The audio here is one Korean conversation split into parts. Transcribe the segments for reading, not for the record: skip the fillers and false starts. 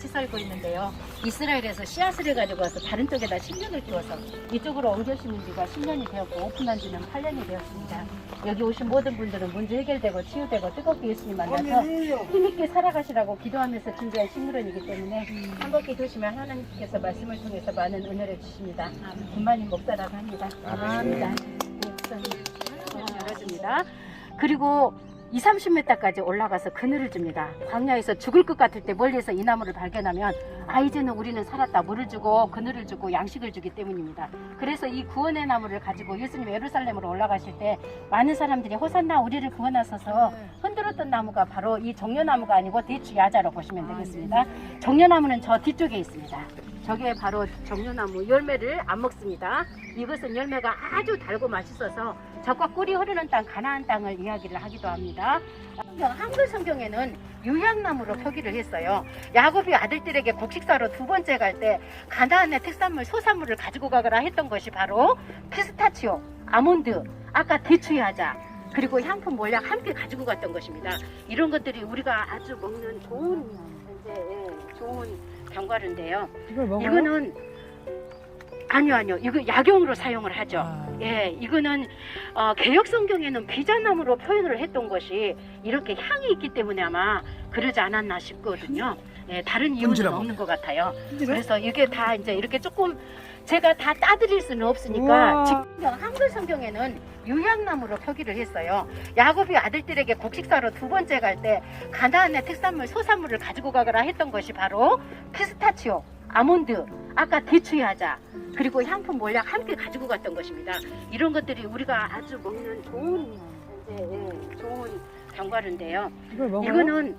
같이 살고 있는데요. 이스라엘에서 씨앗을 해가지고 와서 다른 쪽에다 식물을 키워서 이쪽으로 옮겨 심은 지가 10년이 되었고 오픈한 지는 8년이 되었습니다. 여기 오신 모든 분들은 문제 해결되고 치유되고 뜨겁게 예수님 만나서 힘있게 살아가시라고 기도하면서 준비한 식물원이기 때문에 한 바퀴 도시면 하나님께서 말씀을 통해서 많은 은혜를 주십니다. 김만희 목사라고 합니다. 감사합니다. 열어줍니다. 그리고 20-30m까지 올라가서 그늘을 줍니다. 광야에서 죽을 것 같을 때 멀리서 이 나무를 발견하면 이제는 우리는 살았다. 물을 주고 그늘을 주고 양식을 주기 때문입니다. 그래서 이 구원의 나무를 가지고 예수님 예루살렘으로 올라가실 때 많은 사람들이 호산나 우리를 구원하소서 흔들었던 나무가 바로 이 정려나무가 아니고 대추야자로 보시면 되겠습니다. 정려나무는 저 뒤쪽에 있습니다. 저게 바로 정려나무. 열매를 안 먹습니다. 이것은 열매가 아주 달고 맛있어서 젖과 꿀이 흐르는 땅 가나안 땅을 이야기를 하기도 합니다. 한글 성경에는 유향나무로 표기를 했어요. 야곱이 아들들에게 곡식사로 두 번째 갈 때 가나안의 특산물 소산물을 가지고 가거라 했던 것이 바로 피스타치오, 아몬드, 아까 대추야자 그리고 향품 몰약 함께 가지고 갔던 것입니다. 이런 것들이 우리가 아주 먹는 좋은 견과류인데요. 이거는 아니요. 이거 약용으로 사용을 하죠. 이거는 개역 성경에는 비자나무로 표현을 했던 것이 이렇게 향이 있기 때문에 아마 그러지 않았나 싶거든요. 다른 이유는 없는 것 같아요. 그래서 이게 다 이제 이렇게 조금 제가 다 따드릴 수는 없으니까 한글 성경에는 유향나무로 표기를 했어요. 야곱이 아들들에게 곡식사로 두 번째 갈 때 가나안의 특산물 소산물을 가지고 가거라 했던 것이 바로 피스타치오, 아몬드, 아까 대추야자 그리고 향품 몰약 함께 가지고 갔던 것입니다. 이런 것들이 우리가 아주 먹는 좋은 견과류인데요. 이거는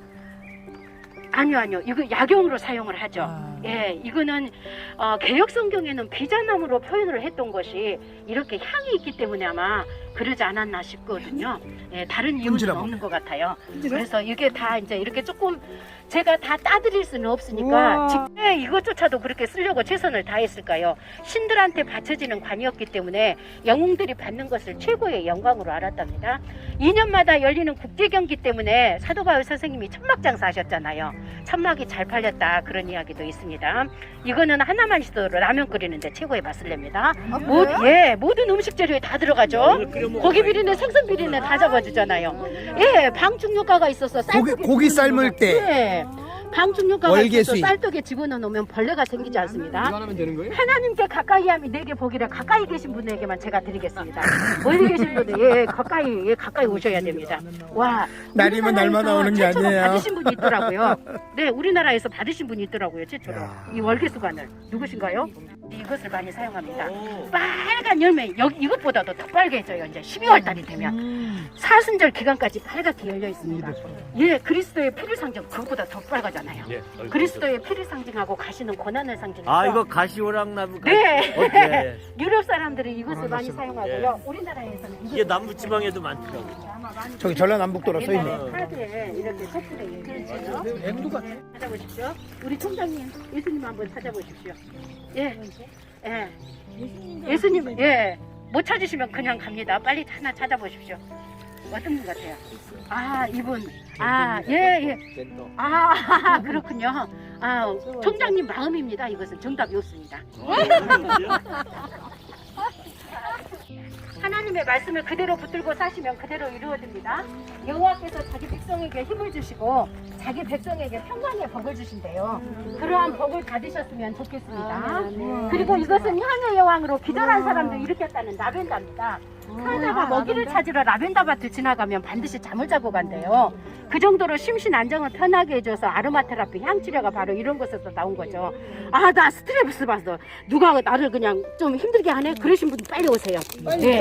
아니요. 이거 약용으로 사용을 하죠. 이거는 개역 성경에는 비자나무로 표현을 했던 것이 이렇게 향이 있기 때문에 아마 그러지 않았나 싶거든요. 다른 이유는 없는 것 같아요. 그래서 이게 다 이제 이렇게 조금 제가 다 따드릴 수는 없으니까 왜 이것조차도 그렇게 쓰려고 최선을 다했을까요? 신들한테 바쳐지는 관이었기 때문에 영웅들이 받는 것을 최고의 영광으로 알았답니다. 2년마다 열리는 국제경기 때문에 사도 바울 선생님이 천막장사 하셨잖아요. 천막이 잘 팔렸다 그런 이야기도 있습니다. 이거는 하나만 있어도 라면 끓이는데 최고의 맛을 냅니다. 모든 음식 재료에 다 들어가죠. 고기 비린내, 생선 비린내 다 잡아주잖아요. 방충 효과가 있어서 고기 삶을 때 방충 효과가 있어서 쌀떡에 집어넣으면 벌레가 생기지 않습니다. 하나님께 가까이 하면 내게 복이라 가까이 계신 분에게만 제가 드리겠습니다. 멀리 계신 분들 가까이 오셔야 됩니다. 와, 날이면 날마다 오는 게 아니에요. 받으신 분이 있더라고요. 네, 우리나라에서 받으신 분이 있더라고요. 최초로 이 월계수관을 누구신가요? 이것을 많이 사용합니다. 빨간 열매 이것보다도 더 빨개져요. 이제 12월 달이 되면 사순절 기간까지 빨갛게 열려 있습니다. 그리스도의 피를 상징 그것보다 더 빨가잖아요. 그리스도의 피를 상징하고 가시는 고난을 상징해서 이거 가시오락나무 유럽 사람들이 이것을 많이 사용하고요. 우리나라에서는 이게 남부지방에도 많더라고요. 저기 전라남북도로 써 있네. 카드에 이렇게 색깔이 그렇죠. 찾아보십시오. 우리 총장님 예수님 한번 찾아보십시오. 예수님 못 찾으시면 그냥 갑니다. 빨리 하나 찾아보십시오. 어떤 분 같아요? 이분. 그렇군요. 총장님 마음입니다. 이것은 정답이 없습니다. 하나님의 말씀을 그대로 붙들고 사시면 그대로 이루어집니다. 여호와께서 자기 백성에게 힘을 주시고 자기 백성에게 평강의 복을 주신대요. 그러한 복을 받으셨으면 좋겠습니다. 그리고 이것은 향의 여왕으로 기절한 사람들 일으켰다는 라벤더입니다. 사자가 먹이를 찾으러 라벤더 밭을 지나가면 반드시 잠을 자고 간대요. 그 정도로 심신 안정을 편하게 해줘서 아로마 테라피 향치료가 바로 이런 것에서 나온 거죠. 나 스트레스 받아. 누가 나를 그냥 좀 힘들게 하네? 그러신 분 빨리 오세요.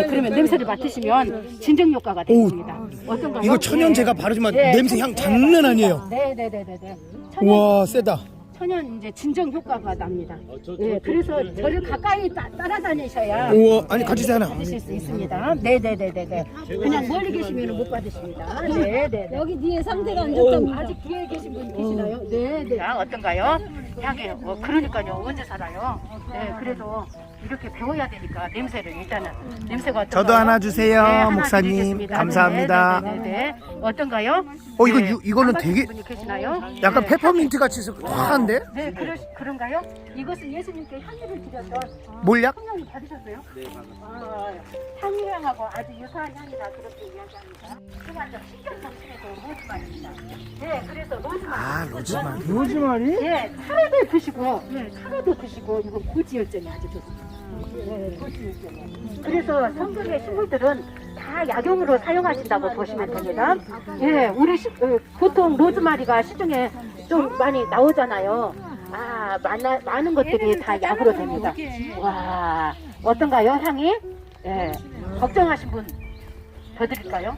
그러면 냄새를 맡으시면 진정 효과가 됩니다. 어떤가요? 이거 천연제가 바르지만 냄새 향 장난 아니에요. 네네네네. 와, 세다. 천연 이제 진정 효과가 납니다. 그래서 저를 가까이 따라다니셔야 우와, 아니 같이 사나? 받으실 수 있습니다. 네네네네. 그냥 멀리 계시면 못 받으십니다. 네네. 여기 뒤에 상태가 안 좋다면 아직 뒤에 계신 분 계시나요? 네네. 어떤가요? 향이에요. 그러니까요. 언제 살아요? 그래도 이렇게 배워야 되니까 냄새를 일단은 냄새가 어떤가요? 저도 하나 주세요, 하나 목사님. 드리겠습니다. 감사합니다. 네네네. 어떤가요? 이거는 안 되게 받으신 분이 계시나요? 약간 네. 페퍼민트 같이 확한데? 네, 그런가요? 이것은 예수님께 향기를 드렸던 몰약? 성령님 받으셨어요? 네, 받았어요. 향이향하고 아주 유사한 향이다 그렇게 이야기합니다. 그만 좀 신경 정신에서 로즈마리입니다. 네, 그래서 로즈마리. 아, 로즈마리. 로즈마리? 네, 차라도 드시고, 네, 차라도 드시고, 이거 고지혈증이 아주 좋습니다. 네, 고지혈증이. 그래서 성경의 식물들은 다 약용으로 사용하신다고 보시면 됩니다. 예, 보통 로즈마리가 시중에 좀 많이 나오잖아요. 아, 많은 것들이 다 약으로 됩니다. 와, 어떤가요, 향이? 예, 걱정하신 분 더 드릴까요?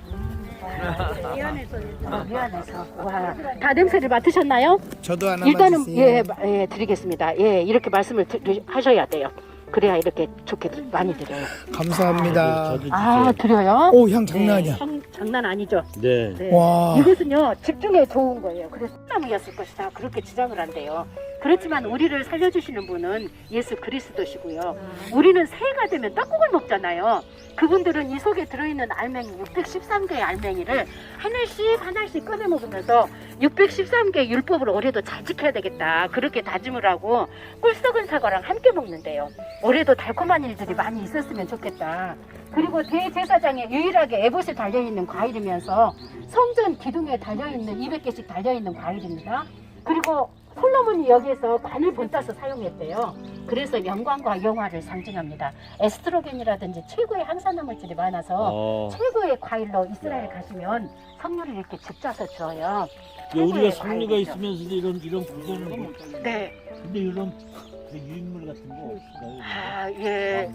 미안해서. 와, 다 냄새를 맡으셨나요? 저도 하나만 일단은 주세요. 예, 드리겠습니다. 예, 이렇게 말씀을 하셔야 돼요. 그래야 이렇게 좋게 많이 드려요. 감사합니다. 저도 아, 드려요? 오, 향 장난 아니야. 장난 아니죠. 네. 네. 와. 이것은요 집중에 좋은 거예요. 그래서 나무였을 것이다. 그렇게 주장을 한대요. 그렇지만 우리를 살려주시는 분은 예수 그리스도시고요. 우리는 새해가 되면 떡국을 먹잖아요. 그분들은 이 속에 들어있는 알맹이 613개의 알맹이를 하나씩 꺼내 먹으면서 613개의 율법을 올해도 잘 지켜야 되겠다. 그렇게 다짐을 하고 꿀 썩은 사과랑 함께 먹는데요. 올해도 달콤한 일들이 많이 있었으면 좋겠다. 그리고 대제사장에 유일하게 에봇에 달려있는 과일이면서 성전 기둥에 달려있는 200개씩 달려있는 과일입니다. 그리고 솔로몬이 여기에서 관을 본따서 사용했대요. 그래서 영광과 영화를 상징합니다. 에스트로겐이라든지 최고의 항산화 물질이 많아서 최고의 과일로 이스라엘 가시면 석류를 이렇게 집자서 줘요. 우리가 석류가 있으면서도 이런 구조는 네. 근데 이런 유인물 같은 거 없을까요? 아, 예.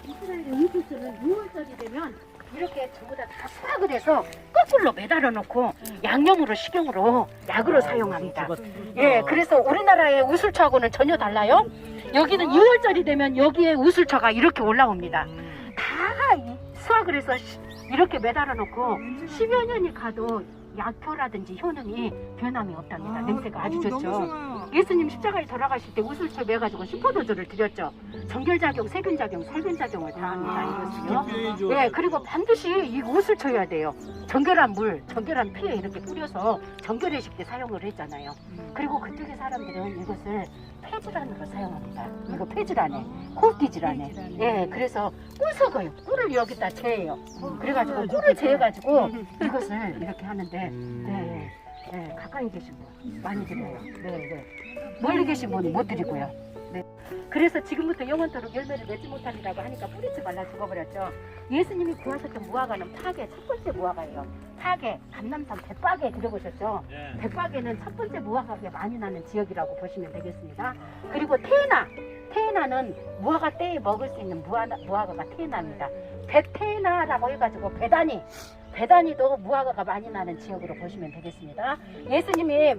이스라엘의 음식들은 6월달이 되면 이렇게 전부 다 수확을 해서 거꾸로 매달아 놓고 양념으로 식용으로 약으로 사용합니다. 예, 그래서 우리나라의 우슬초하고는 전혀 달라요. 여기는 6월달이 되면 여기에 우슬초가 이렇게 올라옵니다. 다 수확을 해서 이렇게 매달아 놓고 10여 년이 가도 약효라든지 효능이 변함이 없답니다. 냄새가 아주 좋죠. 예수님 십자가에 돌아가실 때 우슬초 매가지고 슈퍼도저를 드렸죠. 정결작용, 세균작용, 살균작용을 다 합니다. 이것은요. 네, 그리고 반드시 이 옷을 쳐야 돼요. 정결한 물, 정결한 피에 이렇게 뿌려서 정결회식 때 사용을 했잖아요. 그리고 그쪽의 사람들은 이것을 폐질환으로 사용합니다. 이거 폐질환에, 호흡기 질환에. 예, 그래서 꿀 썩어요. 꿀을 여기다 재요. 그래가지고 꿀을 재가지고 이것을 이렇게 하는데, 네, 네, 가까이 계신 분 많이 드려요. 네, 네. 멀리 계신 분은 못 드리고요. 네. 그래서 지금부터 영원토록 열매를 맺지 못하리라고 하니까 뿌리지 말라 죽어버렸죠. 예수님이 구하셨던 무화과는 파괴 첫 번째 무화과예요. 파괴, 감남산 백박에 들어보셨죠? 백박에는 첫 번째 무화과가 많이 나는 지역이라고 보시면 되겠습니다. 그리고 테에나는 무화과 때에 먹을 수 있는 무화과가 테에나입니다. 베테나라고 해가지고 배단위도 무화과가 많이 나는 지역으로 보시면 되겠습니다. 예수님이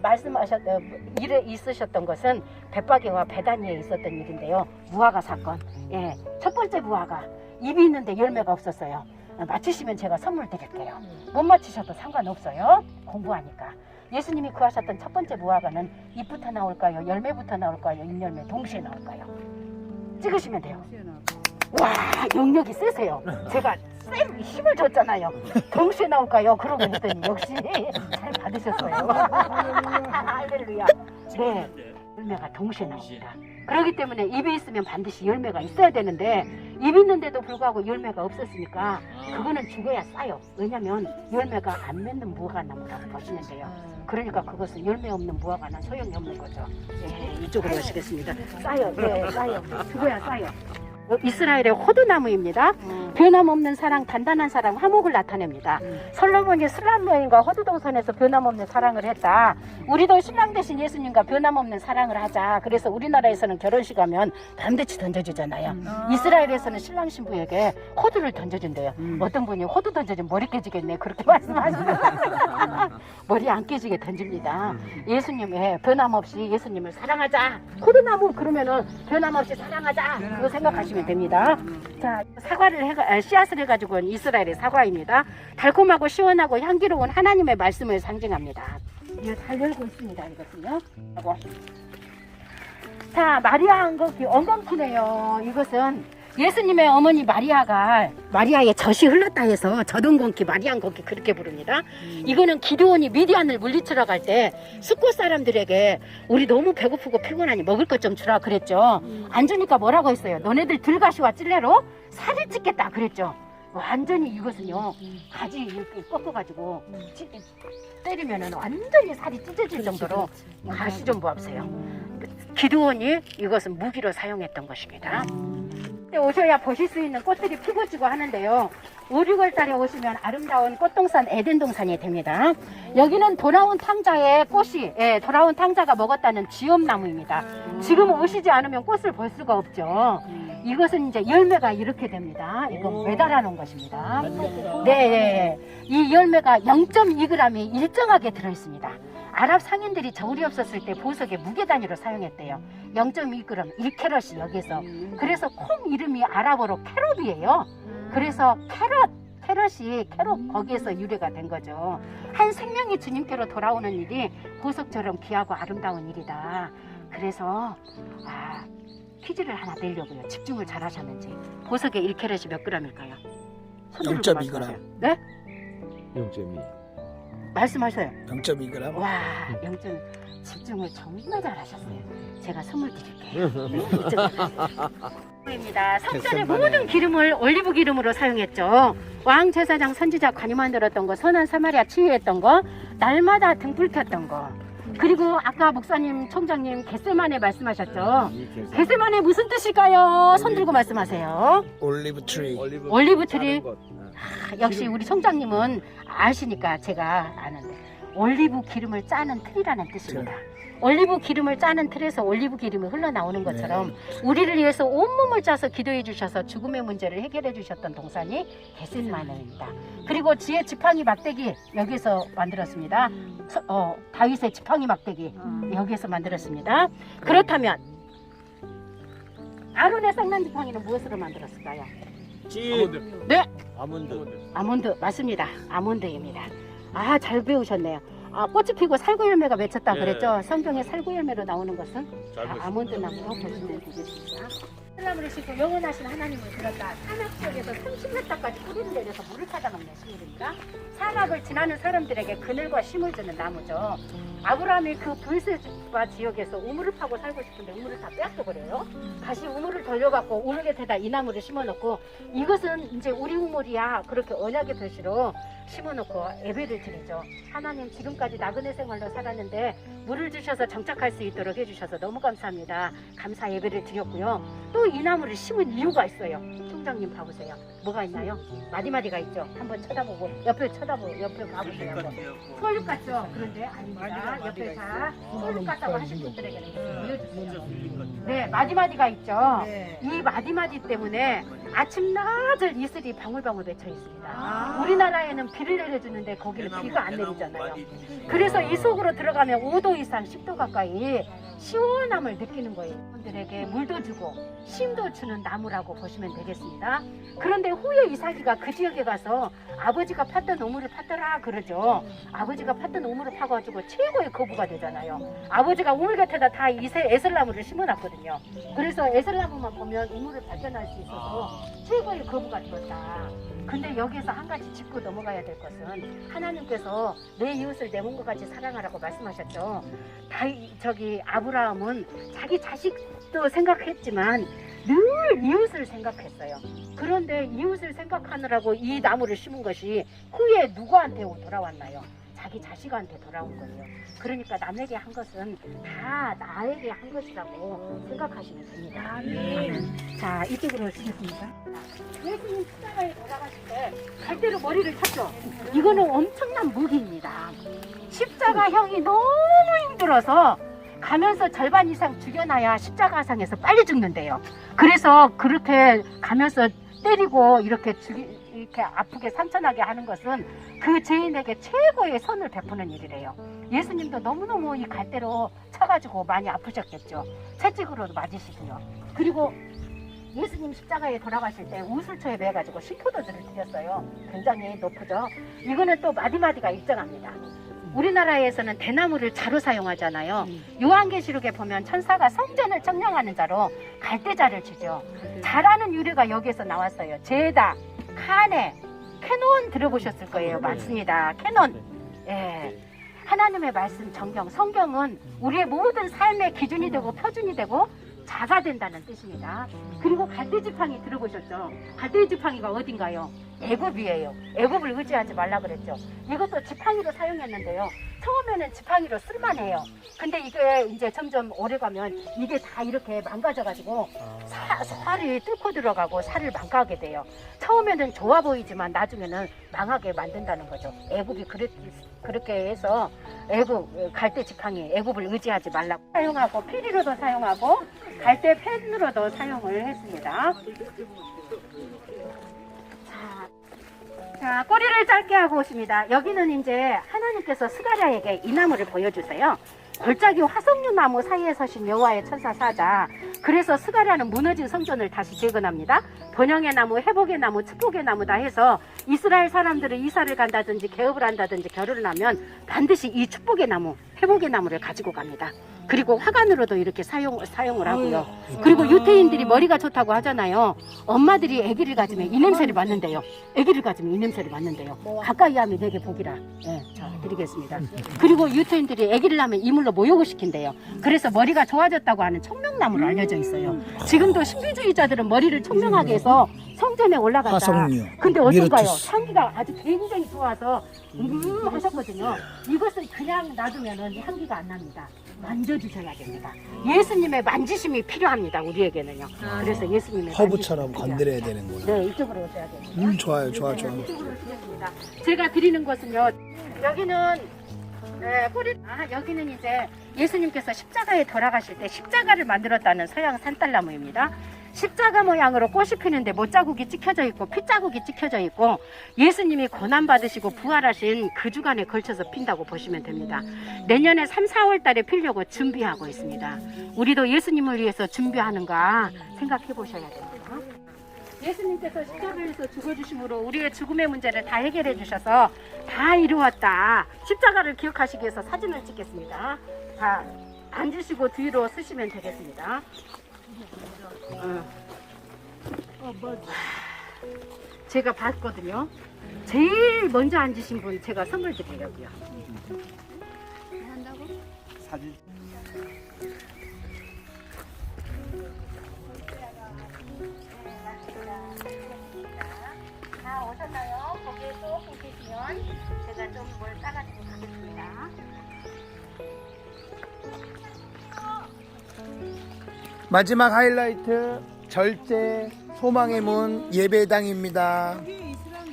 일에 있으셨던 것은 벳바게와 베다니에 있었던 일인데요. 무화과 사건. 예, 첫 번째 무화과 잎이 있는데 열매가 없었어요. 맞히시면 제가 선물 드릴게요. 못 맞히셔도 상관없어요. 공부하니까. 예수님이 구하셨던 첫 번째 무화과는 잎부터 나올까요? 열매부터 나올까요? 잎열매 동시에 나올까요? 찍으시면 돼요. 와, 영역이 세세요. 제가 힘을 줬잖아요. 동시에 나올까요? 그러고 있더니 역시 잘 받으셨어요. 할렐루야. 네, 열매가 동시에 나옵니다. 그렇기 때문에 잎이 있으면 반드시 열매가 있어야 되는데 잎 있는데도 불구하고 열매가 없었으니까 그거는 죽어야 싸요. 왜냐면 열매가 안 맺는 무화과나무라고 보시면 돼요. 그러니까 그것은 열매 없는 무화과는 소용이 없는 거죠. 네, 이쪽으로 오시겠습니다. 싸요. 네, 싸요. 죽어야 싸요. 이스라엘의 호두나무입니다. 변함없는 사랑, 단단한 사랑, 화목을 나타냅니다. 솔로몬이 슬람 여인과 호두동산에서 변함없는 사랑을 했다. 우리도 신랑 대신 예수님과 변함없는 사랑을 하자. 그래서 우리나라에서는 결혼식 하면 반드시 던져주잖아요. 이스라엘에서는 신랑 신부에게 호두를 던져준대요. 어떤 분이 호두 던져주면 머리 깨지겠네 그렇게 말씀하시면 머리 안 깨지게 던집니다. 예수님의 변함없이 예수님을 사랑하자. 호두나무 그러면은 변함없이 사랑하자. 그거 생각하시면 됩니다. 자, 씨앗을 해가지고 이스라엘의 사과입니다. 달콤하고 시원하고 향기로운 하나님의 말씀을 상징합니다. 이거 잘 열고 있습니다. 이것은요. 자, 마리아 엉겅퀴, 엉겅퀴네요. 이것은 예수님의 어머니 마리아의 젖이 흘렀다 해서 젖엉겅퀴, 마리아 엉겅퀴 그렇게 부릅니다. 이거는 기드온이 미디안을 물리치러 갈 때 숫곳 사람들에게 우리 너무 배고프고 피곤하니 먹을 것 좀 주라 그랬죠. 안 주니까 뭐라고 했어요? 너네들 들가시와 찔레로 살이 찢겠다 그랬죠. 완전히 이것은요, 가지 이렇게 꺾어가지고 때리면은 완전히 살이 찢어질 정도로 가시 좀 보세요. 기드온이 이것은 무기로 사용했던 것입니다. 오셔야 보실 수 있는 꽃들이 피고 지고 하는데요. 5, 6월 달에 오시면 아름다운 꽃동산 에덴동산이 됩니다. 여기는 돌아온 탕자의 꽃이, 돌아온 탕자가 먹었다는 쥐엄나무입니다. 지금 오시지 않으면 꽃을 볼 수가 없죠. 이것은 이제 열매가 이렇게 됩니다. 이건 매달아 놓은 것입니다. 네, 이 열매가 0.2g이 일정하게 들어있습니다. 아랍 상인들이 저울이 없었을 때 보석의 무게 단위로 사용했대요. 0.2g, 1캐럿이 여기서. 그래서 콩 이름이 아랍어로 캐롯이에요. 그래서 캐럿이 거기에서 유래가 된 거죠. 한 생명이 주님께로 돌아오는 일이 보석처럼 귀하고 아름다운 일이다. 그래서 퀴즈를 하나 내려고요. 집중을 잘 하셨는지. 보석의 1캐럿이 몇 g일까요? 0.2g. 네? 0.2. 말씀하세요. 0.2g. 와, 0점 집중을 정말 잘하셨어요. 제가 선물 드릴게요. 입니다. 성전의 모든 기름을 올리브 기름으로 사용했죠. 왕 제사장 선지자 관이 만들었던 거, 선한 사마리아 치유했던 거, 날마다 등불 켰던 거. 그리고 아까 목사님, 총장님 겟세마네 말씀하셨죠. 겟세마네 무슨 뜻일까요? 손 들고 말씀하세요. 올리브 트리. 올리브 트리. 역시 우리 총장님은 아시니까 제가 아는데, 올리브 기름을 짜는 틀이라는 뜻입니다. 올리브 기름을 짜는 틀에서 올리브 기름이 흘러나오는 것처럼 우리를 위해서 온몸을 짜서 기도해 주셔서 죽음의 문제를 해결해 주셨던 동산이 겟세마네입니다. 그리고 지혜 지팡이 막대기 여기서 만들었습니다. 다윗의 지팡이 막대기 여기에서 만들었습니다. 그렇다면 아론의 쌍난 지팡이는 무엇으로 만들었을까요? 네, 아몬드 맞습니다. 아몬드입니다. 잘 배우셨네요. 꽃이 피고 살구 열매가 맺혔다 그랬죠. 성경에 살구 열매로 나오는 것은 아몬드 나무로 보시면 되겠습니다. 나무를 싣고 영원하신 하나님을 들었다. 산악 지역에서 30m까지 뿌리를 내려서 물을 타다 먹는 식물입니다. 사막을 지나는 사람들에게 그늘과 쉼을 주는 나무죠. 아브라함이 그 불세바 지역에서 우물을 파고 살고 싶은데 우물을 다 빼앗겨버려요. 다시 우물을 돌려갖고 우물 곁에다 이 나무를 심어놓고, 이것은 이제 우리 우물이야 그렇게 언약의 표시로 심어놓고 예배를 드리죠. 하나님, 지금까지 나그네 생활로 살았는데 물을 주셔서 정착할 수 있도록 해주셔서 너무 감사합니다. 감사 예배를 드렸고요. 또 이 나무를 심은 이유가 있어요. 총장님 봐보세요. 뭐가 있나요? 마디마디가 있죠. 한번 쳐다보고 옆에 봐보세요. 솔잎 같죠? 그런데 아닙니다. 옆에 다 솔잎 같다고 하신 분들에게는 보여주세요. 네, 마디마디가 있죠. 이 마디마디 때문에 아침낮을 이슬이 방울방울 맺혀 있습니다. 우리나라에는 비를 내려주는데 거기는 비가 안 내리잖아요. 그래서 이 속으로 들어가면 5도 이상 10도 가까이 시원함을 느끼는 거예요. 분들에게 물도 주고 쉼도 주는 나무라고 보시면 되겠습니다. 그런데 후에 이삭이가 그 지역에 가서 아버지가 팠던 우물을 팠더라 그러죠. 아버지가 팠던 우물을 파가지고 최고의 거부가 되잖아요. 아버지가 우물 곁에다 다 에슬나무를 심어놨거든요. 그래서 에슬나무만 보면 우물을 발견할 수 있어서 최고의 거부가 되었다. 근데 여기서 한 가지 짚고 넘어가야 될 것은, 하나님께서 내 이웃을 내 몸과 같이 사랑하라고 말씀하셨죠. 아브라함은 자기 자식도 생각했지만 늘 이웃을 생각했어요. 그런데 이웃을 생각하느라고 이 나무를 심은 것이 후에 누구한테 돌아왔나요? 자기 자식한테 돌아온 거예요. 그러니까 남에게 한 것은 다 나에게 한 것이라고 생각하시면 됩니다. 자, 이쪽으로 오시겠습니까? 예수님 십자가에 돌아가실 때 갈대로 머리를 쳤죠. 이거는 엄청난 무기입니다. 십자가형이 너무 힘들어서 가면서 절반 이상 죽여놔야 십자가상에서 빨리 죽는데요. 그래서 그렇게 가면서 때리고 이렇게 아프게 상처나게 하는 것은 그 죄인에게 최고의 선을 베푸는 일이래요. 예수님도 너무너무 이 갈대로 쳐가지고 많이 아프셨겠죠. 채찍으로도 맞으시고요. 그리고 예수님 십자가에 돌아가실 때 우슬초에 매가지고 신포도주를 드렸어요. 굉장히 높죠. 이거는 또 마디마디가 일정합니다. 우리나라에서는 대나무를 자로 사용하잖아요. 요한계시록에 보면 천사가 성전을 청량하는 자로 갈대자를 주죠. 자라는 유래가 여기에서 나왔어요. 제다, 카네, 캐논 들어보셨을 거예요. 맞습니다. 캐논. 예. 하나님의 말씀 정경, 성경은 우리의 모든 삶의 기준이 되고 표준이 되고 자가 된다는 뜻입니다. 그리고 갈대지팡이 들어보셨죠? 갈대지팡이가 어딘가요? 애굽이에요. 애굽을 의지하지 말라 그랬죠. 이것도 지팡이로 사용했는데요. 처음에는 지팡이로 쓸만해요. 근데 이게 이제 점점 오래가면 이게 다 이렇게 망가져가지고 살이 뚫고 들어가고 살을 망가게 돼요. 처음에는 좋아 보이지만 나중에는 망하게 만든다는 거죠. 애굽이 그렇게 해서 애굽 갈대 지팡이 애굽을 의지하지 말라고 사용하고 피리로도 사용하고 갈대 펜으로도 사용을 했습니다. 자, 꼬리를 짧게 하고 오십니다. 여기는 이제 하나님께서 스가랴에게 이 나무를 보여주세요. 골짜기 화석류 나무 사이에 서신 여호와의 천사 사자. 그래서 스가랴는 무너진 성전을 다시 재건합니다. 번영의 나무, 회복의 나무, 축복의 나무다 해서 이스라엘 사람들은 이사를 간다든지 개업을 한다든지 결혼을 하면 반드시 이 축복의 나무, 회복의 나무를 가지고 갑니다. 그리고 화관으로도 이렇게 사용을 하고요. 그리고 유태인들이 머리가 좋다고 하잖아요. 엄마들이 아기를 가지면 이 냄새를 맡는데요. 아기를 가지면 이 냄새를 맡는데요. 가까이 하면 내게 복이라. 네, 자, 드리겠습니다. 그리고 유태인들이 아기를 낳으면 이물로 모욕을 시킨대요. 그래서 머리가 좋아졌다고 하는 청명나무로 알려져 있어요. 지금도 신비주의자들은 머리를 청명하게 해서 성전에 올라간다. 화석류, 근데 어떤가요? 미르투스. 향기가 아주 굉장히 좋아서 하셨거든요. 이것을 그냥 놔두면 향기가 안 납니다. 만져주셔야 됩니다. 예수님의 만지심이 필요합니다. 우리에게는요. 그래서 예수님의 허브처럼 만지심이 건드려야 되는구나. 네, 이쪽으로 오셔야 됩니다. 좋아요, 좋아, 좋아. 이쪽으로 오시겠습니다. 제가 드리는 것은요. 여기는 여기는 이제 예수님께서 십자가에 돌아가실 때 십자가를 만들었다는 서양 산딸나무입니다. 십자가 모양으로 꽃이 피는데 못자국이 찍혀져 있고 핏자국이 찍혀져 있고 예수님이 고난받으시고 부활하신 그 주간에 걸쳐서 핀다고 보시면 됩니다. 내년에 3, 4월 달에 피려고 준비하고 있습니다. 우리도 예수님을 위해서 준비하는가 생각해 보셔야 됩니다. 예수님께서 십자가에서 죽어주심으로 우리의 죽음의 문제를 다 해결해 주셔서 다 이루었다. 십자가를 기억하시기 위해서 사진을 찍겠습니다. 자, 앉으시고 뒤로 쓰시면 되겠습니다. 제가 봤거든요. 제일 먼저 앉으신 분 제가 선물 드리려고요. 사진. 다 오셨나요? 거기에 또 보시면 제가 좀 뭘 따가지고 가겠습니다. 마지막 하이라이트 절제 소망의 문 예배당입니다. 이스람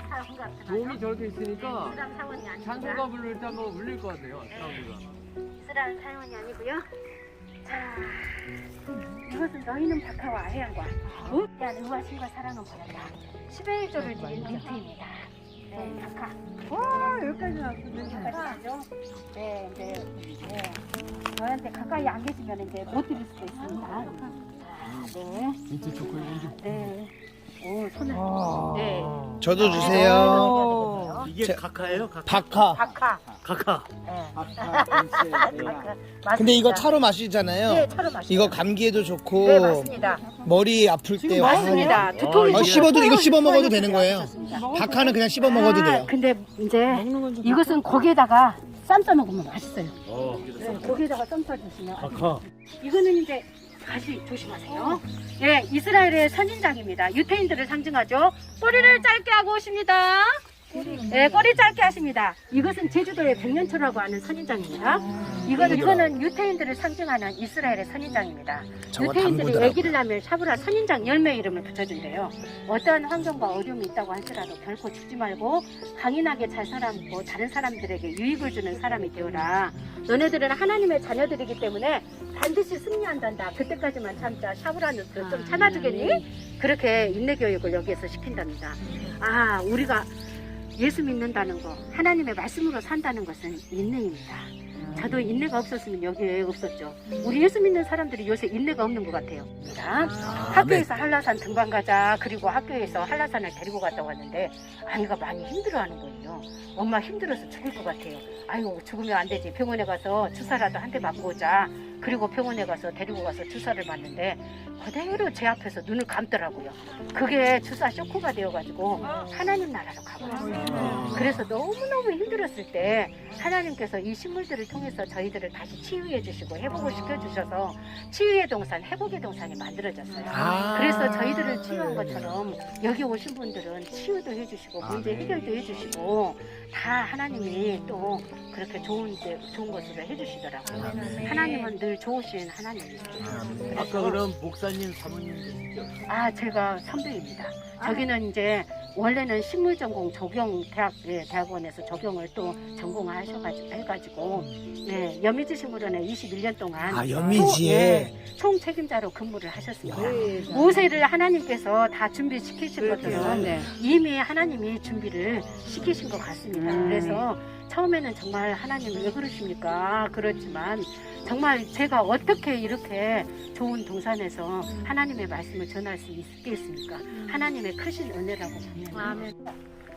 사원 같은 도움이 저렇게 있으니까 이스람 사원이 아닙니다. 찬송가 부를 때 한번 울릴 것 같아요. 사람들과. 이스람 사원이 아니고요. 자, 이것은 너희는 박하와 아해양과 무대한 의와심과 사랑은 보낸다. 11조를 드린 멘트입니다. 네, 박하. 와 여기까지 나왔어. 여기까지죠? 네, 네, 네. 저한테 가까이 안 계시면 이제 못 드릴 수도 있습니다. 자, 네. 밑에 좋고 네. 오, 손을. 네. 저도 주세요. 이게 제- 카카예요? 박하. 박하. 카카. 네. 근데 이거 맞습니다. 차로 마시잖아요. 네, 차로 마시죠. 이거 감기에도 좋고 네, 맞습니다. 머리 아플 때 맞습니다. 두통이 어, 씹어도 이거 씹어 먹어도 되는 거예요. 좋습니다. 박하는 그냥 씹어 먹어도 돼요. 근데 이제 이것은 고기에다가 쌈 싸 먹으면 맛있어요. 네, 고기에다가 쌈 싸 주시면 아주 카카. 이거는 이제 다시 조심하세요. 예, 이스라엘의 선인장입니다. 유태인들을 상징하죠. 꼬리를 짧게 하고 오십니다. 예, 꼬리 짧게 하십니다. 이것은 제주도의 백년초라고 하는 선인장입니다. 이거는 유태인들을 상징하는 이스라엘의 선인장입니다. 저거 유태인들이 당구더라고요. 아기를 낳으면 샤브라 선인장 열매 이름을 붙여준대요. 어떠한 환경과 어려움이 있다고 할지라도 결코 죽지 말고 강인하게 잘 살아먹고 다른 사람들에게 유익을 주는 사람이 되어라. 너네들은 하나님의 자녀들이기 때문에 반드시 승리한단다. 그때까지만 참자. 샤브라는 좀 참아주겠니? 그렇게 인내 교육을 여기에서 시킨답니다. 아, 우리가 예수 믿는다는 거, 하나님의 말씀으로 산다는 것은 인내입니다. 저도 인내가 없었으면 여기에 없었죠. 우리 예수 믿는 사람들이 요새 인내가 없는 것 같아요. 학교에서 한라산 등반 가자. 그리고 학교에서 한라산을 데리고 갔다고 하는데 아이가 많이 힘들어하는 거예요. 엄마 힘들어서 죽을 것 같아요. 아유 죽으면 안 되지. 병원에 가서 주사라도 한 대 맞고 오자. 그리고 병원에 가서 데리고 가서 주사를 맞는데 그대로 제 앞에서 눈을 감더라고요. 그게 주사 쇼크가 되어가지고 하나님 나라로 가버렸어요. 그래서 너무너무 힘들었을 때 하나님께서 이 식물들을 통해서 저희들을 다시 치유해 주시고 회복을 시켜주셔서 치유의 동산, 회복의 동산이 만들어졌어요. 그래서 저희들을 치유한 것처럼 여기 오신 분들은 치유도 해주시고 문제 해결도 해주시고 다 하나님이 또 그렇게 좋은 것으로 해주시더라고요. 하나님은 늘 좋으신 하나님이세요. 아까 그럼 목사님 사모님 되시죠? 아, 제가 선배입니다. 저기는 이제 원래는 식물전공 대학원에서 적용을 또 전공하셔가지고 네, 여미지 식물원에 21년 동안 여미지에. 총 책임자로 근무를 하셨습니다. 모세를 하나님께서 다 준비시키신 것들은 이미 하나님이 준비를 시키신 것 같습니다. 그래서 처음에는 정말 하나님 왜 그러십니까? 그렇지만 정말 제가 어떻게 이렇게 좋은 동산에서 하나님의 말씀을 전할 수 있겠습니까? 하나님의 크신 은혜라고 봅니다.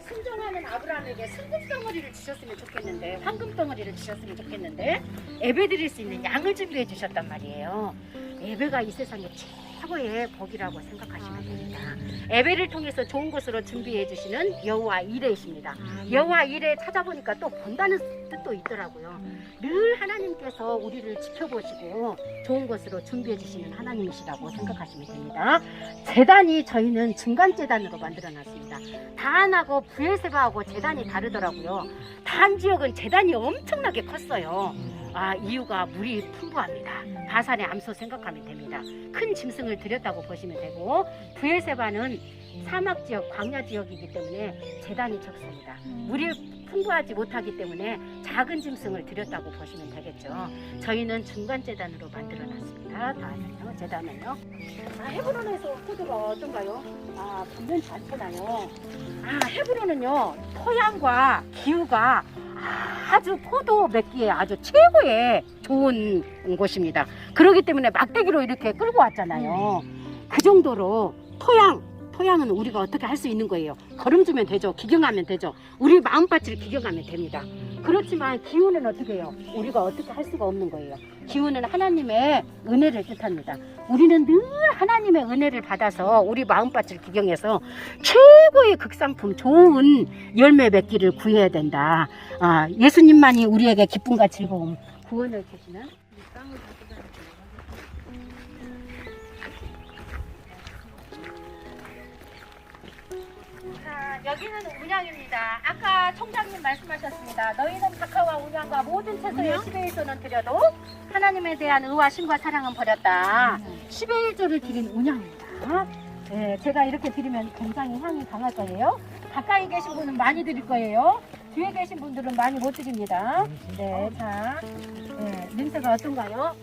순종하는 아브라함에게 순금 덩어리를 주셨으면 좋겠는데, 황금 덩어리를 주셨으면 좋겠는데 예배 드릴 수 있는 양을 준비해 주셨단 말이에요. 예배가 이 세상의 최고의 복이라고 생각하시면 됩니다. 예배를 통해서 좋은 것으로 준비해 주시는 여호와 이레이십니다. 여호와 이레 찾아보니까 또 본다는 뜻도 있더라고요. 늘 하나님께서 우리를 지켜보시고 좋은 것으로 준비해 주시는 하나님이시라고 생각하시면 됩니다. 제단이 저희는 중간제단으로 만들어놨습니다. 다안하고 부엘세바하고 제단이 다르더라고요. 다안 지역은 제단이 엄청나게 컸어요. 이유가 물이 풍부합니다. 바산의 암소 생각하면 됩니다. 큰 짐승을 들였다고 보시면 되고, 부엘세바는 사막 지역, 광야 지역이기 때문에 제단이 적습니다. 물이 풍부하지 못하기 때문에 작은 짐승을 들였다고 보시면 되겠죠. 저희는 중간 제단으로 만들어놨습니다. 다은요, 제단은요. 헤브론에서 포도가 어떤가요? 분명치 않잖아요. 헤브론은요, 토양과 기후가 아주 포도 맺기에 아주 최고의 좋은 곳입니다. 그렇기 때문에 막대기로 이렇게 끌고 왔잖아요. 그 정도로 토양은 우리가 어떻게 할 수 있는 거예요. 걸음 주면 되죠. 기경하면 되죠. 우리 마음밭을 기경하면 됩니다. 그렇지만 기후는 어떻게 해요? 우리가 어떻게 할 수가 없는 거예요. 기후는 하나님의 은혜를 뜻합니다. 우리는 늘 하나님의 은혜를 받아서 우리 마음밭을 기경해서 최고의 극상품, 좋은 열매 맺기를 구해야 된다. 예수님만이 우리에게 기쁨과 즐거움, 구원을 주시는 여기는 운양입니다. 아까 총장님 말씀하셨습니다. 너희는 각하와 운양과 모든 채소의 10의1조는 드려도 하나님에 대한 의와 신과 사랑은 버렸다. 10의1조를 드린 운양입니다. 네, 제가 이렇게 드리면 굉장히 향이 강할 거예요. 가까이 계신 분은 많이 드릴 거예요. 뒤에 계신 분들은 많이 못 드립니다. 네, 자, 냄새가 어떤가요?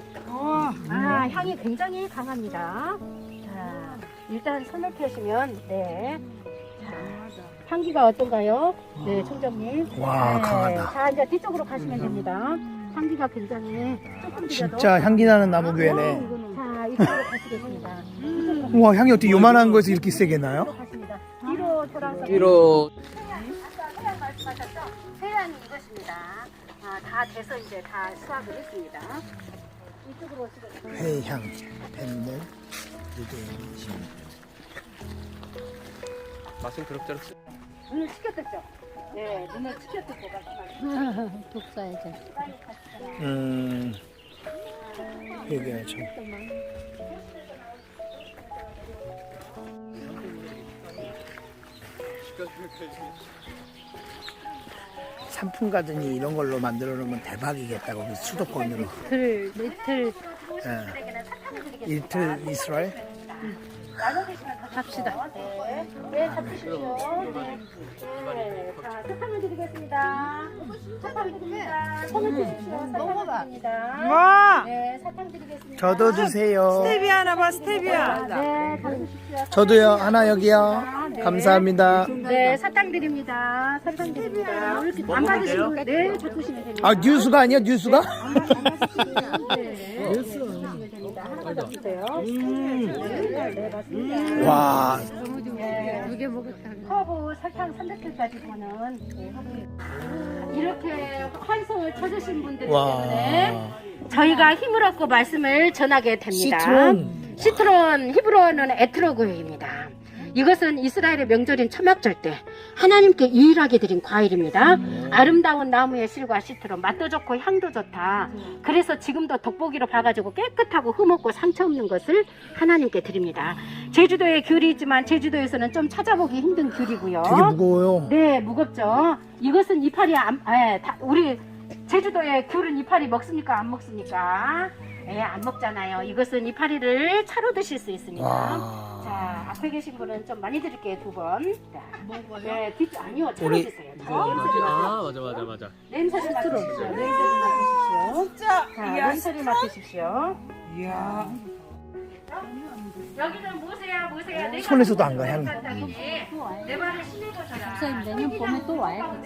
향이 굉장히 강합니다. 자, 일단 손을 펴시면, 향기가 어떤가요? 네, 총장님. 와, 강하다. 자, 이제 뒤쪽으로 가시면 됩니다. 향기가 굉장히 조금 드려도. 진짜 향기 나는 나무교회네. 자, 이쪽으로 가시겠습니다. 우와, 향이 어떻게 요만한 거에서 이렇게 세게 나요? 가십니다. 뒤로 돌아서. 뒤로. 아까 세양 말씀하셨죠? 세양이 이것입니다. 다 돼서 이제 다 수확을 했습니다. 이쪽으로 오시겠습니다. 회향, 뱃물, 유대인, 맛은 그럭저럭. 눈을 치켜뜯죠? 네, 눈을 치켜뜯고 말씀하시죠. 독사야죠. 회개하죠. 상품 가든이 이런 걸로 만들어 놓으면 대박이겠다. 거기 수도권으로. 이틀 이틀 이스라엘? 갑시다. 네, 잡수십시오. 네, 자, 사탕을 드리겠습니다. 사탕 드립니다. 손을 드십시오. 사탕 드립니다. 와! 네, 사탕 드리겠습니다. 저도 주세요. 스테비아 하나 봐, 스테비아. 네, 잡수십시오. 저도요. 하나 여기요. 감사합니다. 네, 사탕 드립니다. 사탕 드립니다. 안 받으신 분, 네, 바꾸시면 됩니다. 아 뉴스가 아니야 뉴스가? 네. 바꾸시면 됩니다. 하나 받아주세요. 네, 맞습니다. 와 두개 먹었다. 허브 설탕 300g까지 보는 네, 허브. 이렇게 환성을 쳐주신 분들 때문에 와. 저희가 힘을 얻고 말씀을 전하게 됩니다. 시트론. 히브리어는 에트로그입니다. 이것은 이스라엘의 명절인 초막절 때 하나님께 유일하게 드린 과일입니다. 아름다운 나무의 실과 시트론, 맛도 좋고 향도 좋다. 그래서 지금도 돋보기로 봐가지고 깨끗하고 흠없고 상처 없는 것을 하나님께 드립니다. 제주도에 귤이 있지만 제주도에서는 좀 찾아보기 힘든 귤이고요. 되게 무거워요. 네, 무겁죠. 이것은 이파리 우리 제주도에 귤은 이파리 먹습니까? 안 먹습니까? 네, 안 먹잖아요. 이것은 이파리를 차로 드실 수 있습니다. 와. 자, 앞에 계신 분은 좀 많이 드릴게요, 2번. 네, 아니요, 차로 우리- 드세요. 맞아. 냄새를 맡으십시오. 냄새를 맡으십시오. 진짜. 자, 냄새를 맡으십시오. 이야. 여기는 모세야. 내가 손에서도 안 가, 향이. 내 발을 신어보셔라. 목사님, 내년 봄에 또 와요.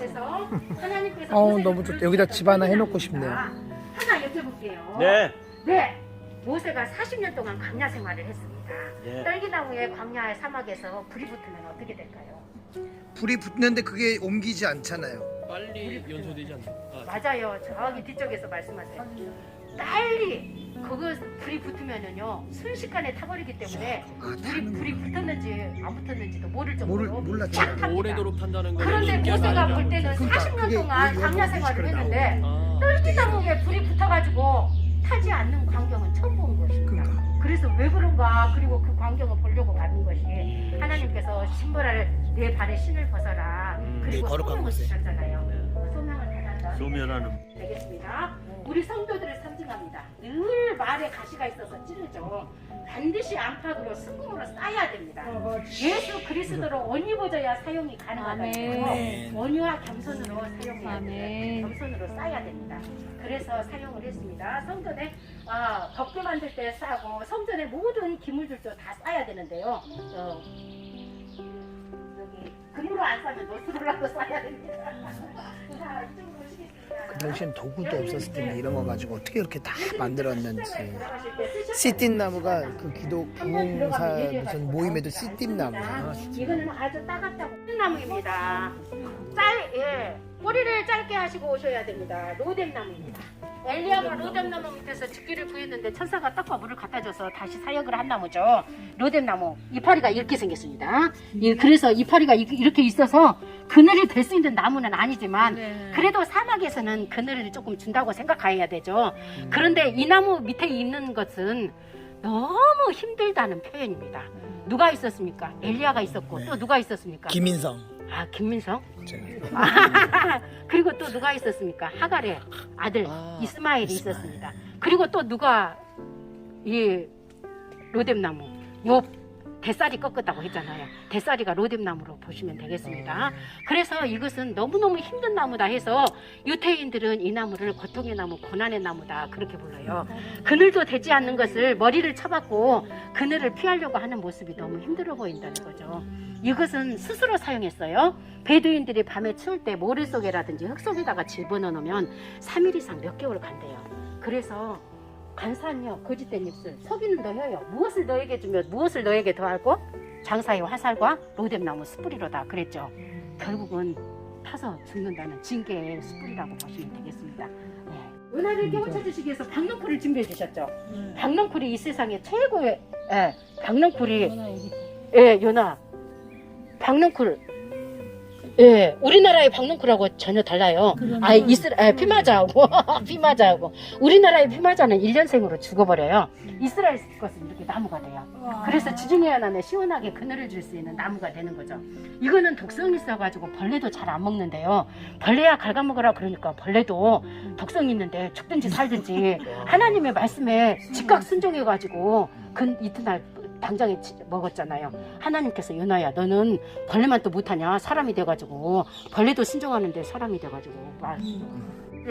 하나님께서 너무 좋다. 여기다 집 하나 해놓고 싶네요. 하나 여쭤볼게요. 네. 네. 모세가 40년 동안 광야 생활을 했습니다. 네. 딸기나무에 광야의 사막에서 불이 붙으면 어떻게 될까요? 불이 붙는데 그게 옮기지 않잖아요. 빨리 연소되지 않나? 맞아요. 저기 뒤쪽에서 말씀하세요. 빨리 그거 불이 붙으면은요 순식간에 타버리기 때문에 불이 붙었는지 안 붙었는지도 모를 정도로 몰랐죠. 쫙 탑니다. 오래도록 판다는 거. 그런데 모세가 볼 때는 40년 동안 광야 생활을 했는데 딸기나무에 불이 붙어가지고 타지 않는 광경은 처음 본 것입니다. 그래서 왜 그런가, 그리고 그 광경을 보려고 가는 것이 하나님께서 신발을 내 발에 신을 벗어라. 그리고 거룩한 소명을 곳에. 주셨잖아요. 소명을 받았다. 소멸하는. 되겠습니다. 우리 성도들을 상징합니다. 늘 말에 가시가 있어서 찌르죠. 반드시 안팎으로 승금으로 쌓아야 됩니다. 예수 그리스도로 원유보져야 사용이 가능하다고요. 아멘. 원유와 겸손으로 사용해야 아멘. 됩니다. 겸손으로 쌓아야 됩니다. 그래서 사용을 했습니다. 성전에 덮개 만들 때 싸고 성전에 모든 기물들도 다 싸야 되는데요. 여기 금으로 안 싸면 노스로라도 싸야 됩니다. 자, 이쪽으로 오시겠습니다. 그 당시엔 도구도 없었을 텐데 이런 거 가지고 어떻게 이렇게 다 만들었는지. 들어가실 때 쓰셔야 씨띠 나무가 그 기독 부흥사 무슨 모임에도 씨띠 나무. 이거는 아주 따갑다고 나무입니다. 꼬리를 짧게 하시고 오셔야 됩니다. 로뎀 나무입니다. 엘리야가 로뎀 나무 밑에서 죽기를 구했는데 천사가 떡과 물을 갖다 줘서 다시 사역을 한 나무죠. 로뎀 나무 이파리가 이렇게 생겼습니다. 그래서 이파리가 이렇게 있어서 그늘이 될 수 있는 나무는 아니지만 그래도 사막에서는 그늘을 조금 준다고 생각해야 되죠. 그런데 이 나무 밑에 있는 것은 너무 힘들다는 표현입니다. 누가 있었습니까? 엘리야가 있었고 또 누가 있었습니까? 김인성. 김민성? 제가. 그리고 또 누가 있었습니까? 하갈의 아들 이스마엘이 있었습니다. 그리고 또 누가 이 로뎀나무 요 대쌀이 꺾었다고 했잖아요. 대쌀이가 로뎀나무로 보시면 되겠습니다. 그래서 이것은 너무너무 힘든 나무다 해서 유태인들은 이 나무를 고통의 나무, 고난의 나무다 그렇게 불러요. 그늘도 되지 않는 것을 머리를 쳐박고 그늘을 피하려고 하는 모습이 너무 힘들어 보인다는 거죠. 이것은 스스로 사용했어요. 베두인들이 밤에 추울 때 모래 속에라든지 흙 속에다가 집어넣어 놓으면 3일 이상 몇 개월 간대요. 그래서 간산요, 거짓된 입술, 속이는 너여요. 무엇을 너에게 주면 무엇을 너에게 더하고 장사의 화살과 로뎀나무 숯불이로다 그랬죠. 결국은 타서 죽는다는 징계의 숯불이라고 보시면 되겠습니다. 은하를 깨우쳐 주시기 위해서 박넝쿨을 준비해 주셨죠. 박넝쿨이 이 세상에 최고의 박넝쿨이 연아 박넝쿨 우리나라의 박넝쿨하고 전혀 달라요. 피마자하고 피마자하고 우리나라의 피마자는 1년생으로 죽어버려요. 이스라엘 것은 이렇게 나무가 돼요. 그래서 지중해 연안에 시원하게 그늘을 줄 수 있는 나무가 되는 거죠. 이거는 독성이 있어가지고 벌레도 잘 안 먹는데요. 벌레야 갉아먹으라 그러니까 벌레도 독성이 있는데 죽든지 살든지 하나님의 말씀에 즉각 순종해가지고 이튿날 당장에 먹었잖아요. 하나님께서 연아야 너는 벌레만 또 못하냐 사람이 돼가지고 벌레도 순종하는데 사람이 돼가지고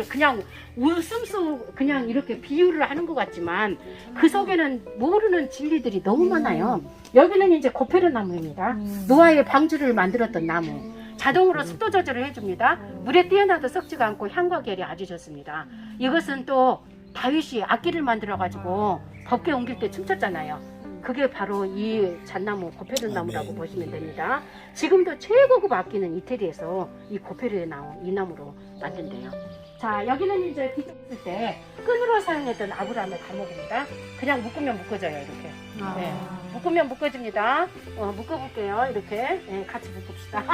그냥 웃음소 그냥 이렇게 비유를 하는 것 같지만 그 속에는 모르는 진리들이 너무 많아요. 여기는 이제 고페르나무입니다. 노아의 방주를 만들었던 나무. 자동으로 습도 조절을 해줍니다. 물에 띄어나도 썩지가 않고 향과 결이 아주 좋습니다. 이것은 또 다윗이 악기를 만들어가지고 법궤 옮길 때 춤췄잖아요. 그게 바로 이 잣나무 고페르나무라고 보시면 됩니다. 지금도 최고급 악기는 이태리에서 이 고페르나무 이 나무로 만든대요. 자, 여기는 이제 뒤쪽 있을 때 끈으로 사용했던 아브라함의 감옥입니다. 그냥 묶으면 묶어져요, 이렇게. 네. 묶으면 묶어집니다. 묶어볼게요, 이렇게. 네, 같이 묶읍시다.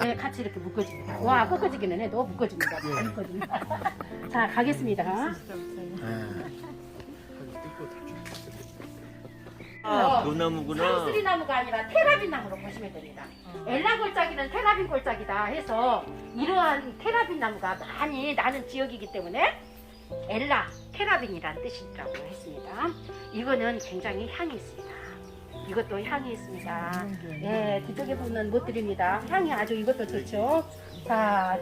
네, 같이 이렇게 묶어집니다. 와, 꺾어지기는 해도 묶어집니다. 잘 묶어집니다. 자, 가겠습니다. 아, 그 나무구나. 상수리 나무가 아니라 테라빈 나무로 보시면 됩니다. 엘라 골짜기는 테라빈 골짜기다 해서 이러한 테라빈 나무가 많이 나는 지역이기 때문에 엘라 테라빈이라는 뜻이라고 했습니다. 이거는 굉장히 향이 있습니다. 이것도 향이 있습니다. 예, 뒤쪽에 보면 못 드립니다. 향이 아주 이것도 좋죠. 자,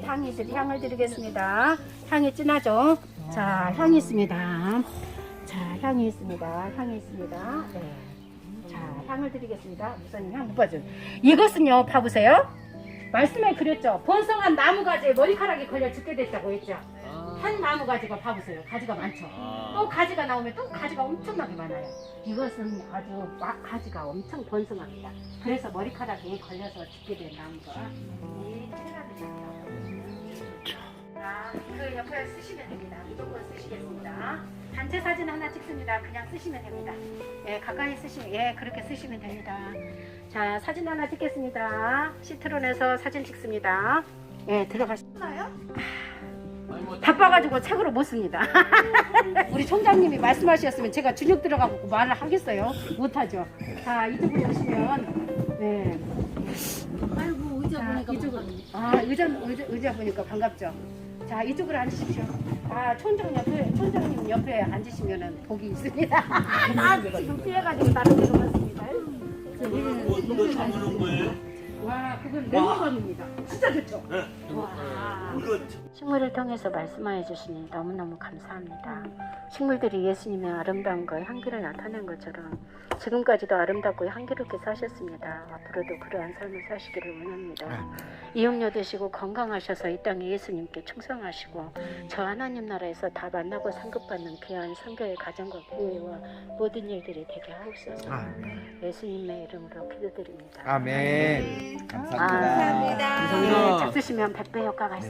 향을 드리겠습니다. 향이 진하죠. 자, 향이 있습니다. 자, 향이 있습니다. 향이 있습니다. 네. 자, 향을 드리겠습니다. 목사님 향 못 봐줘요. 이것은요, 봐보세요. 말씀에 그랬죠. 번성한 나무가지에 머리카락이 걸려 죽게 됐다고 했죠. 한 나무가지가 봐보세요. 가지가 많죠. 또 가지가 나오면 또 가지가 엄청나게 많아요. 이것은 아주 가지가 엄청 번성합니다. 그래서 머리카락이 걸려서 죽게 된 나무가 이 테라빈입니다. 자, 그 옆에 쓰시면 됩니다. 무조건 쓰시겠습니다. 단체 사진 하나 찍습니다. 그냥 쓰시면 됩니다. 예, 가까이 쓰시면, 예, 그렇게 쓰시면 됩니다. 자, 사진 하나 찍겠습니다. 시트론에서 사진 찍습니다. 예, 들어가시나요? 바빠가지고 책으로 못 씁니다. 우리 총장님이 말씀하셨으면 제가 준역 들어가고 말을 하겠어요? 못하죠. 자, 이쪽으로 오시면, 네. 아이고 의자 보니까 이쪽으로. 의자 보니까 반갑죠. 자, 이쪽으로 앉으십시오. 총장님 옆에 앉으시면은 복이 있습니다. 지금 피해가지고 다른 데로 갔습니다. 이거 담그는 거예요? 와, 그건 레몬밤입니다. 진짜 좋죠? 네. 와. 이거 식물을 통해서 말씀하여 주시니 너무너무 감사합니다. 식물들이 예수님의 아름다움과 향기를 나타낸 것처럼 지금까지도 아름답고 향기롭게 사셨습니다. 앞으로도 그러한 삶을 사시기를 원합니다. 이용료 되시고 건강하셔서 이 땅에 예수님께 충성하시고 저 하나님 나라에서 다 만나고 상급받는 귀한 선교의 가정과 교회와 모든 일들이 되게 하옵소서. 예수님의 이름으로 기도드립니다. 아멘. 감사합니다. 감사합니다. 네, 잡수시면 100배 효과가 있습니다.